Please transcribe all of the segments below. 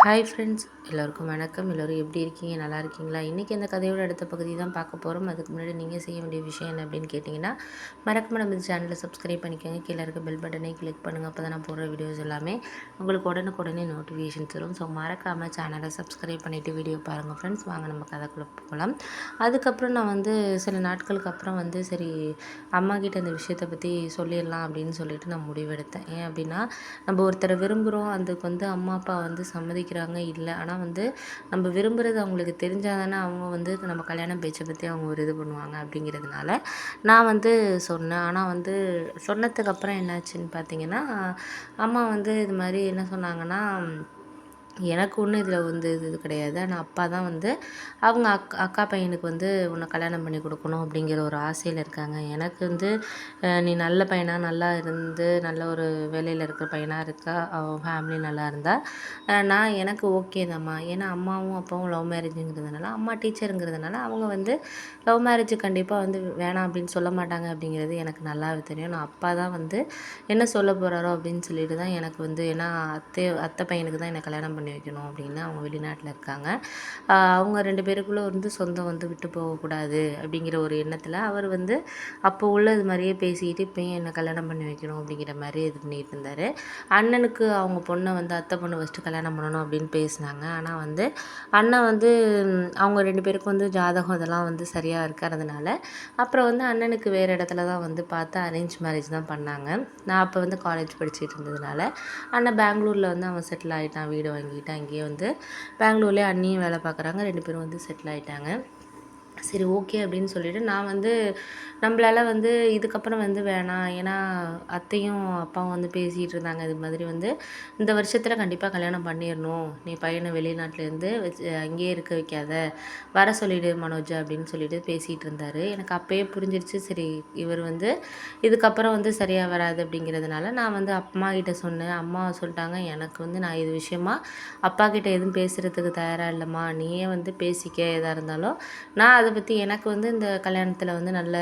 Hi friends, எல்லோருக்கும் வணக்கம். எல்லோரும் எப்படி இருக்கீங்க? நல்லா இருக்கீங்களா? இன்றைக்கி அந்த கதையோட அடுத்த பகுதி தான் பார்க்க போகிறோம். அதுக்கு முன்னாடி நீங்கள் செய்ய வேண்டிய விஷயம் என்ன அப்படின்னு கேட்டிங்கன்னா, மறக்காம நம்ம இந்த சேனலை சப்ஸ்கிரைப் பண்ணிக்கோங்க. கீழே இருக்க பெல் பட்டனை கிளிக் பண்ணுங்கள். அப்போ தான் நான் போடுற வீடியோஸ் எல்லாமே உங்களுக்கு உடனுக்குடனே நோட்டிஃபிகேஷன்ஸ் வரும். ஸோ மறக்காமல் சேனலை சப்ஸ்கிரைப் பண்ணிவிட்டு வீடியோ பாருங்கள் ஃப்ரெண்ட்ஸ். வாங்க நம்ம கதைக்குள்ளே போகலாம். அதுக்கப்புறம் நான் சில நாட்களுக்கு அப்புறம் சரி, அம்மா கிட்ட இந்த விஷயத்தை பற்றி சொல்லிடலாம் அப்படின்னு சொல்லிட்டு நான் முடிவெடுத்தேன். ஏன் அப்படின்னா, நம்ம ஒருத்தரை விரும்புகிறோம், அதுக்கு அம்மா அப்பா சம்மதிக்கிறாங்க இல்லை. ஆனால் நம்ம விரும்புகிறது அவங்களுக்கு தெரிஞ்சால் தானே அவங்க நம்ம கல்யாணம் பேச்சை பற்றி அவங்க ஒரு இது பண்ணுவாங்க. அப்படிங்கிறதுனால நான் சொன்னேன். ஆனால் சொன்னதுக்கப்புறம் என்னாச்சுன்னு பார்த்தீங்கன்னா, அம்மா இது மாதிரி என்ன சொன்னாங்கன்னா, எனக்கு ஒன்றும் இதில் இது கிடையாது. ஆனால் அப்பா தான் அவங்க அக்கா பையனுக்கு உன்னை கல்யாணம் பண்ணி கொடுக்கணும் அப்படிங்கிற ஒரு ஆசையில் இருக்காங்க. எனக்கு நீ நல்ல பையனாக நல்லா இருந்து நல்ல ஒரு வேலையில் இருக்கிற பையனாக இருக்கா, அவன் ஃபேமிலி நல்லா இருந்தால் நான் எனக்கு ஓகே தான்ம்மா. ஏன்னா அம்மாவும் அப்பாவும் லவ் மேரேஜுங்கிறதுனால, அம்மா டீச்சருங்கிறதுனால அவங்க லவ் மேரேஜ் கண்டிப்பாக வேணாம் அப்படின்னு சொல்ல மாட்டாங்க அப்படிங்கிறது எனக்கு நல்லாவே தெரியும். நான் அப்பா தான் என்ன சொல்ல போகிறாரோ அப்படின்னு சொல்லிட்டு தான் எனக்கு ஏன்னா அத்தை பையனுக்கு தான் என்னை கல்யாணம் பண்ணி வைக்கணும் அப்படின்னு அவங்க வெளிநாட்டில் இருக்காங்க. அவங்க 2 பேருக்குள்ளே சொந்தம் விட்டு போகக்கூடாது அப்படிங்கிற ஒரு எண்ணத்தில் அவர் அப்போ உள்ளது மாதிரியே பேசிக்கிட்டு இப்போயும் என்னை கல்யாணம் பண்ணி வைக்கணும் அப்படிங்கிற மாதிரி இது பண்ணிகிட்டு இருந்தார். அண்ணனுக்கு அவங்க பொண்ணை அத்தை பொண்ணு ஃபஸ்ட்டு கல்யாணம் பண்ணணும் அப்படின்னு பேசினாங்க. ஆனால் அண்ணன் அவங்க 2 பேருக்கும் ஜாதகம் இதெல்லாம் சரியாக இருக்கிறதுனால அப்புறம் அண்ணனுக்கு வேறு இடத்துல தான் பார்த்து அரேஞ்ச் மேரேஜ் தான் பண்ணாங்க. நான் அப்போ காலேஜ் படிச்சுட்டு இருந்ததுனால அண்ணன் பெங்களூரில் அவன் செட்டில் ஆகிட்டான், வீடு வாங்கிட்டு அங்கேயே பெங்களூர்லேயே அண்ணியும் வேலை பார்க்குறாங்க. 2 பேரும் செட்டில் ஆகிட்டாங்க. சரி, ஓகே அப்படின்னு சொல்லிவிட்டு நான் நம்மளால் இதுக்கப்புறம் வேணாம். ஏன்னா அத்தையும் அப்பாவும் பேசிகிட்டு இருந்தாங்க. இது மாதிரி இந்த வருஷத்தில் கண்டிப்பாக கல்யாணம் பண்ணிடணும், நீ பையனை வெளிநாட்டிலேருந்து அங்கேயே இருக்க வைக்காத, வர சொல்லிவிடு மனோஜ் அப்படின்னு சொல்லிட்டு பேசிகிட்டு இருந்தார். எனக்கு அப்போயே புரிஞ்சிருச்சு, சரி இவர் இதுக்கப்புறம் சரியாக வராது அப்படிங்கிறதுனால நான் அம்மா கிட்டே சொன்னேன். அம்மா சொல்லிட்டாங்க, எனக்கு நான் இது விஷயமா அப்பா கிட்டே எதுவும் பேசுகிறதுக்கு தயாராக இல்லைம்மா, நீயே பேசிக்க, எதாக இருந்தாலும் நான் அதை பற்றி எனக்கு இந்த கல்யாணத்தில் நல்ல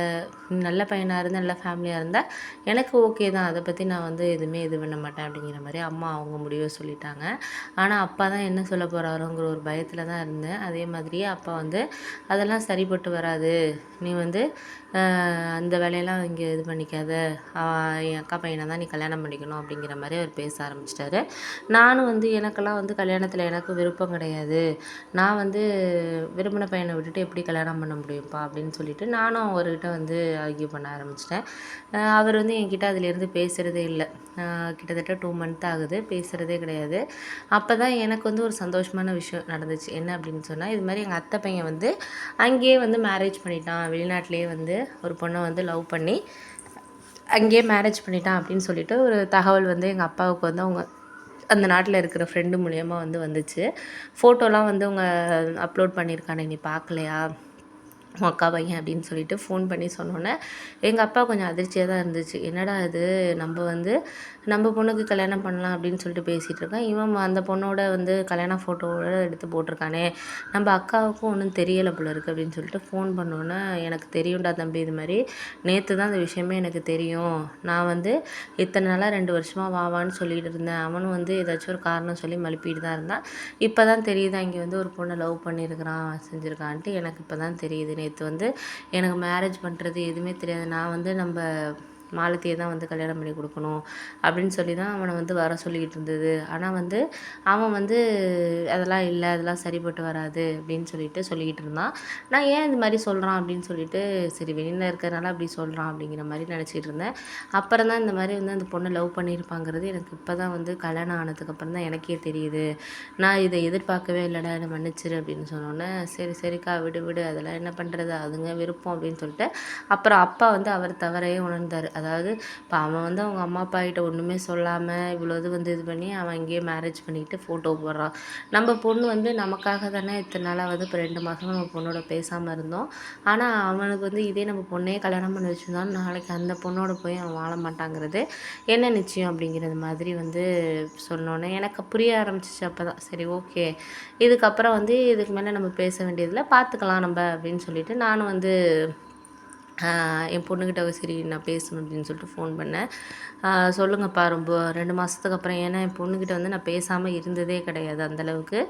நல்ல பையனாக இருந்து நல்ல ஃபேமிலியாக இருந்தால் எனக்கு ஓகே தான், அதை பற்றி நான் எதுவுமே இது பண்ண மாட்டேன் அப்படிங்கிற மாதிரி அம்மா அவங்க முடிவை சொல்லிட்டாங்க. ஆனால் அப்பா தான் என்ன சொல்ல போகிறாரோங்கிற ஒரு பயத்தில் தான் இருந்தேன். அதே மாதிரியே அப்பா அதெல்லாம் சரிப்பட்டு வராது, நீ அந்த வேலையெல்லாம் இங்கே இது பண்ணிக்காத, என் அக்கா பையனை தான் நீ கல்யாணம் பண்ணிக்கணும் அப்படிங்கிற மாதிரி அவர் பேச ஆரம்பிச்சிட்டாரு. நானும் எனக்கெல்லாம் கல்யாணத்தில் எனக்கு விருப்பம் கிடையாது, நான் விரும்பின பையனை விட்டுட்டு எப்படி கல்யாணம் பண்ண முடியும்ப்பா அப்படின்னு சொல்லிட்டு நானும் அவர்கிட்ட ஆர்கியூ பண்ண ஆரம்பிச்சிட்டேன். அவர் என்கிட்ட அதிலேருந்து பேசுகிறதே இல்லை. கிட்டத்தட்ட 2 மந்த் ஆகுது, பேசுகிறதே கிடையாது. அப்போ தான் எனக்கு ஒரு சந்தோஷமான விஷயம் நடந்துச்சு. என்ன அப்படின்னு சொன்னால், இது மாதிரி எங்கள் அத்தை பையன் அங்கேயே மேரேஜ் பண்ணிட்டான், வெளிநாட்டிலேயே ஒரு பொண்ணை லவ் பண்ணி அங்கேயே மேரேஜ் பண்ணிட்டான் அப்படின்னு சொல்லிட்டு ஒரு தகவல் எங்கள் அப்பாவுக்கு அவங்க அந்த நாட்டில் இருக்கிற ஃப்ரெண்டு மூலியமா வந்துச்சு. ஃபோட்டோலாம் அவங்க அப்லோட் பண்ணியிருக்கானே, நீ பார்க்கலையா உன் அக்கா பையன் அப்படின்னு சொல்லிட்டு ஃபோன் பண்ணி சொன்னோன்னே எங்கள் அப்பா கொஞ்சம் அதிர்ச்சியாக தான் இருந்துச்சு. என்னடா இது, நம்ம பொண்ணுக்கு கல்யாணம் பண்ணலாம் அப்படின்னு சொல்லிட்டு பேசிகிட்டு இருக்கேன், இவன் அந்த பொண்ணோட கல்யாண ஃபோட்டோவோட எடுத்து போட்டிருக்கானே, நம்ம அக்காவுக்கும் ஒன்றும் தெரியலை போல இருக்குது அப்படின்னு சொல்லிட்டு ஃபோன் பண்ணோன்னே, எனக்கு தெரியும்டா தம்பி, இது மாதிரி நேற்று தான் அந்த விஷயமே எனக்கு தெரியும். நான் இத்தனை நாளாக 2 வருஷமாக வாவான்னு சொல்லிகிட்டு இருந்தேன், அவனும் ஏதாச்சும் ஒரு காரணம் சொல்லி மழுப்பிட்டு தான் இருந்தான். இப்போ தான் தெரியுது இங்கே ஒரு பொண்ணை லவ் பண்ணியிருக்கிறான், செஞ்சுருக்கான்ட்டு எனக்கு இப்போ தான் தெரியுது. நேற்று எனக்கு மேரேஜ் பண்ணுறது எதுவுமே தெரியாது, நான் நம்ம மாலத்தியை தான் கல்யாணம் பண்ணி கொடுக்கணும் அப்படின்னு சொல்லி தான் அவனை வர சொல்லிக்கிட்டு இருந்தது. ஆனால் அவன் அதெல்லாம் இல்லை, அதெல்லாம் சரிப்பட்டு வராது அப்படின்னு சொல்லிக்கிட்டு இருந்தான். நான் ஏன் இது மாதிரி சொல்கிறான் அப்படின்னு சொல்லிட்டு, சரி வெளியில் இருக்கிறதுனால அப்படி சொல்கிறான் அப்படிங்கிற மாதிரி நினச்சிட்டு இருந்தேன். அப்புறம் தான் இந்த மாதிரி அந்த பொண்ணை லவ் பண்ணியிருப்பாங்கிறது எனக்கு இப்போ தான் கல்யாணம் ஆனதுக்கப்புறம் தான் எனக்கே தெரியுது. நான் இதை எதிர்பார்க்கவே இல்லைடா, என்னை மன்னிச்சிரு அப்படின்னு சொன்னோன்னே, சரி சரிக்கா விடு விடு, அதெல்லாம் என்ன பண்ணுறது, அதுங்க விருப்பம் அப்படின்னு சொல்லிட்டு அப்புறம் அப்பா அவர் தவறையே உணர்ந்தார். அதாவது இப்போ அவன் அவங்க அம்மா அப்பா கிட்ட ஒன்றுமே சொல்லாமல் இவ்வளோ இது பண்ணி அவன் இங்கேயே மேரேஜ் பண்ணிக்கிட்டு ஃபோட்டோ போடுறான். நம்ம பொண்ணு நமக்காக தானே இத்தனை நாளாக இப்போ 2 மாதமாக நம்ம பொண்ணோட பேசாமல் இருந்தோம். ஆனால் அவனுக்கு இதே நம்ம பொண்ணையே கல்யாணம் பண்ணி வச்சுருந்தாலும் நாளைக்கு அந்த பொண்ணோட போய் அவன் வாழ மாட்டாங்கிறது என்ன நிச்சயம் அப்படிங்கிறது மாதிரி சொன்னோன்னே எனக்கு புரிய ஆரம்பிச்சிச்சு. அப்போ தான் சரி, ஓகே, இதுக்கப்புறம் இதுக்கு மேலே நம்ம பேச வேண்டியதில்லை, பார்த்துக்கலாம் நம்ம அப்படின்னு சொல்லிட்டு நானும் என் பொண்ணுக்கிட்ட சரி நான் பேசணும் அப்படின்னு சொல்லிட்டு ஃபோன் பண்ணேன். சொல்லுங்கப்பா ரொம்ப 2 மாதத்துக்கு அப்புறம் ஏன்னா என் பொண்ணுக்கிட்ட வந்து நான் பேசாமல் இருந்ததே கிடையாது அந்தளவுக்கு.